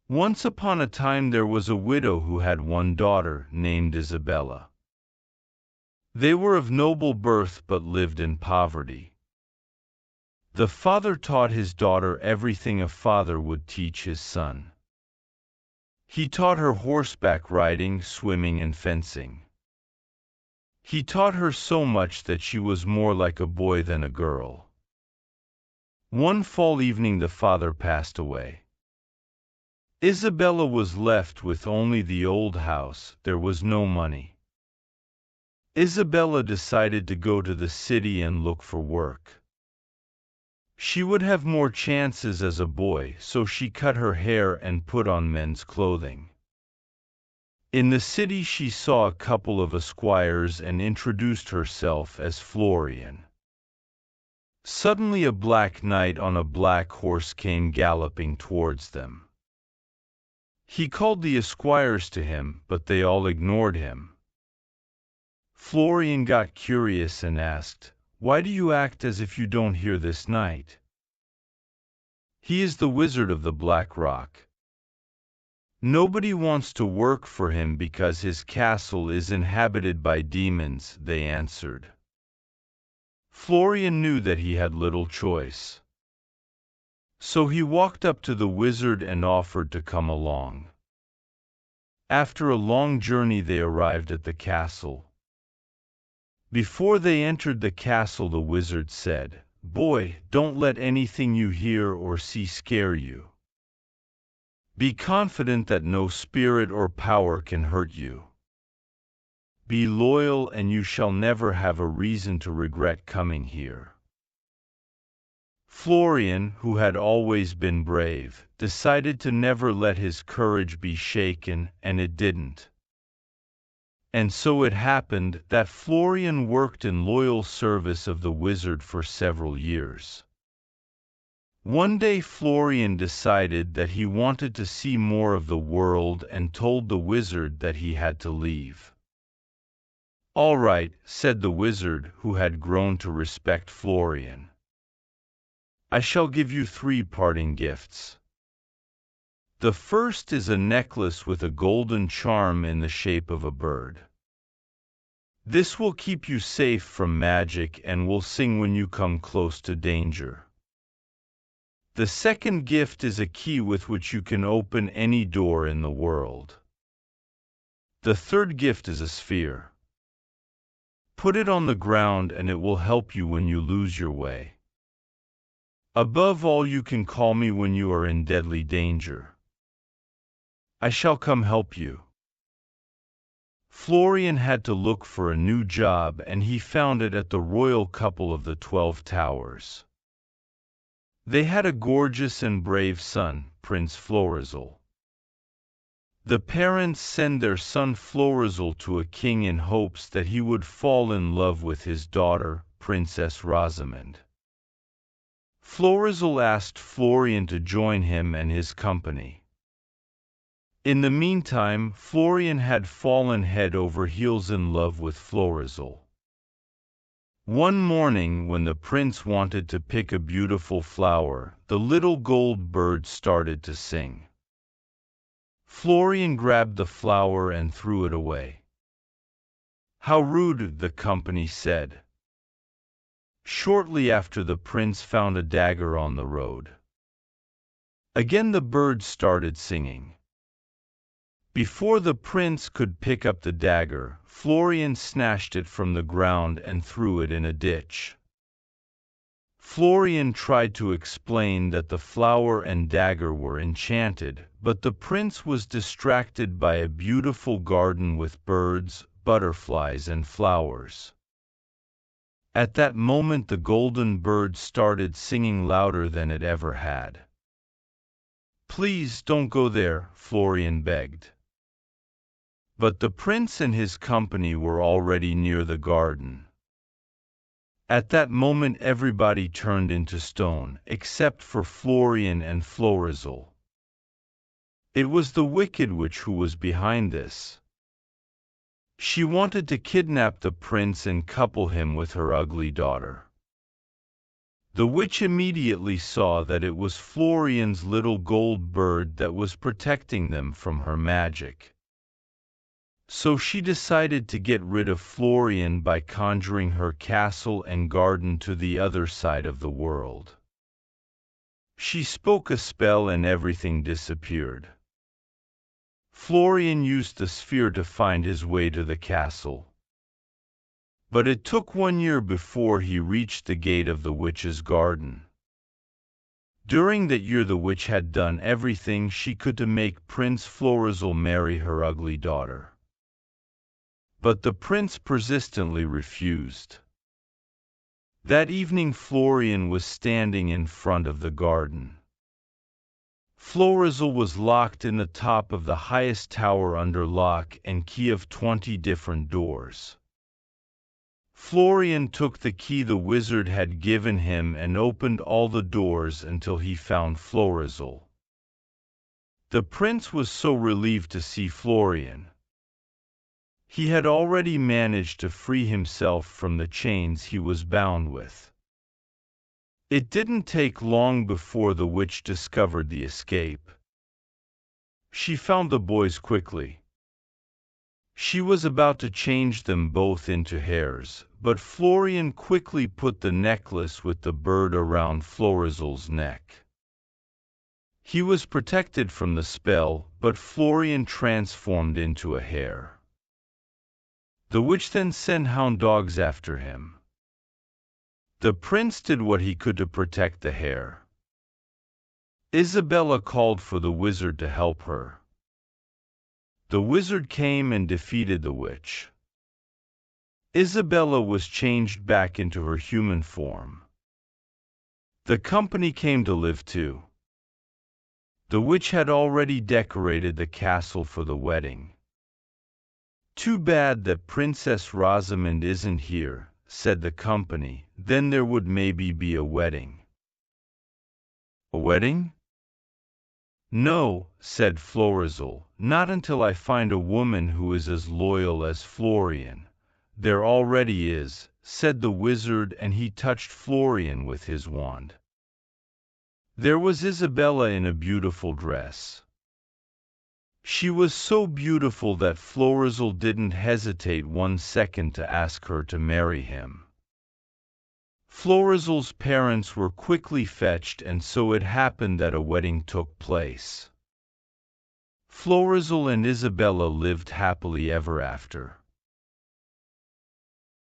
Once upon a time there was a widow who had one daughter named Isabella. They were of noble birth but lived in poverty. The father taught his daughter everything a father would teach his son. He taught her horseback riding, swimming, and fencing. He taught her so much that she was more like a boy than a girl. One fall evening the father passed away. Isabella was left with only the old house. There was no money. Isabella decided to go to the city and look for work. She would have more chances as a boy, so she cut her hair and put on men's clothing. In the city she saw a couple of esquires and introduced herself as Florian. Suddenly a black knight on a black horse came galloping towards them. He called the esquires to him, but they all ignored him. Florian got curious and asked, "Why do you act as if you don't hear this knight? He is the wizard of the Black Rock. Nobody wants to work for him because his castle is inhabited by demons," they answered. Florian knew that he had little choice. So he walked up to the wizard and offered to come along. After a long journey they arrived at the castle. Before they entered the castle the wizard said, "Boy, don't let anything you hear or see scare you. Be confident that no spirit or power can hurt you. Be loyal and you shall never have a reason to regret coming here." Florian, who had always been brave, decided to never let his courage be shaken, and it didn't. And so it happened that Florian worked in loyal service of the wizard for several years. One day Florian decided that he wanted to see more of the world and told the wizard that he had to leave. "All right," said the wizard, who had grown to respect Florian. "I shall give you 3 parting gifts. The first is a necklace with a golden charm in the shape of a bird. This will keep you safe from magic and will sing when you come close to danger. The second gift is a key with which you can open any door in the world. The third gift is a sphere. Put it on the ground and it will help you when you lose your way. Above all, you can call me when you are in deadly danger. I shall come help you." Florian had to look for a new job and he found it at the royal couple of the 12 Towers. They had a gorgeous and brave son, Prince Florizel. The parents sent their son Florizel to a king in hopes that he would fall in love with his daughter, Princess Rosamond. Florizel asked Florian to join him and his company. In the meantime, Florian had fallen head over heels in love with Florizel. One morning, when the prince wanted to pick a beautiful flower, the little gold bird started to sing. Florian grabbed the flower and threw it away. "How rude," the company said. Shortly after, the prince found a dagger on the road. Again the bird started singing. Before the prince could pick up the dagger, Florian snatched it from the ground and threw it in a ditch. Florian tried to explain that the flower and dagger were enchanted, but the prince was distracted by a beautiful garden with birds, butterflies, and flowers. At that moment the golden bird started singing louder than it ever had. "Please don't go there," Florian begged. But the prince and his company were already near the garden. At that moment everybody turned into stone, except for Florian and Florizel. It was the wicked witch who was behind this. She wanted to kidnap the prince and couple him with her ugly daughter. The witch immediately saw that it was Florian's little gold bird that was protecting them from her magic. So she decided to get rid of Florian by conjuring her castle and garden to the other side of the world. She spoke a spell and everything disappeared. Florian used the sphere to find his way to the castle. But it took 1 year before he reached the gate of the witch's garden. During that year the witch had done everything she could to make Prince Florizel marry her ugly daughter. But the prince persistently refused. That evening Florian was standing in front of the garden. Florizel was locked in the top of the highest tower under lock and key of 20 different doors. Florian took the key the wizard had given him and opened all the doors until he found Florizel. The prince was so relieved to see Florian. He had already managed to free himself from the chains he was bound with. It didn't take long before the witch discovered the escape. She found the boys quickly. She was about to change them both into hares, but Florian quickly put the necklace with the bird around Florizel's neck. He was protected from the spell, but Florian transformed into a hare. The witch then sent hound dogs after him. The prince did what he could to protect the hare. Isabella called for the wizard to help her. The wizard came and defeated the witch. Isabella was changed back into her human form. The company came to live too. The witch had already decorated the castle for the wedding. "Too bad that Princess Rosamond isn't here," said the company, "then there would maybe be a wedding." "A wedding?" "No," said Florizel, "not until I find a woman who is as loyal as Florian." "There already is," said the wizard, and he touched Florian with his wand. There was Isabella in a beautiful dress. She was so beautiful that Florizel didn't hesitate 1 second to ask her to marry him. Florizel's parents were quickly fetched, and so it happened that a wedding took place. Florizel and Isabella lived happily ever after.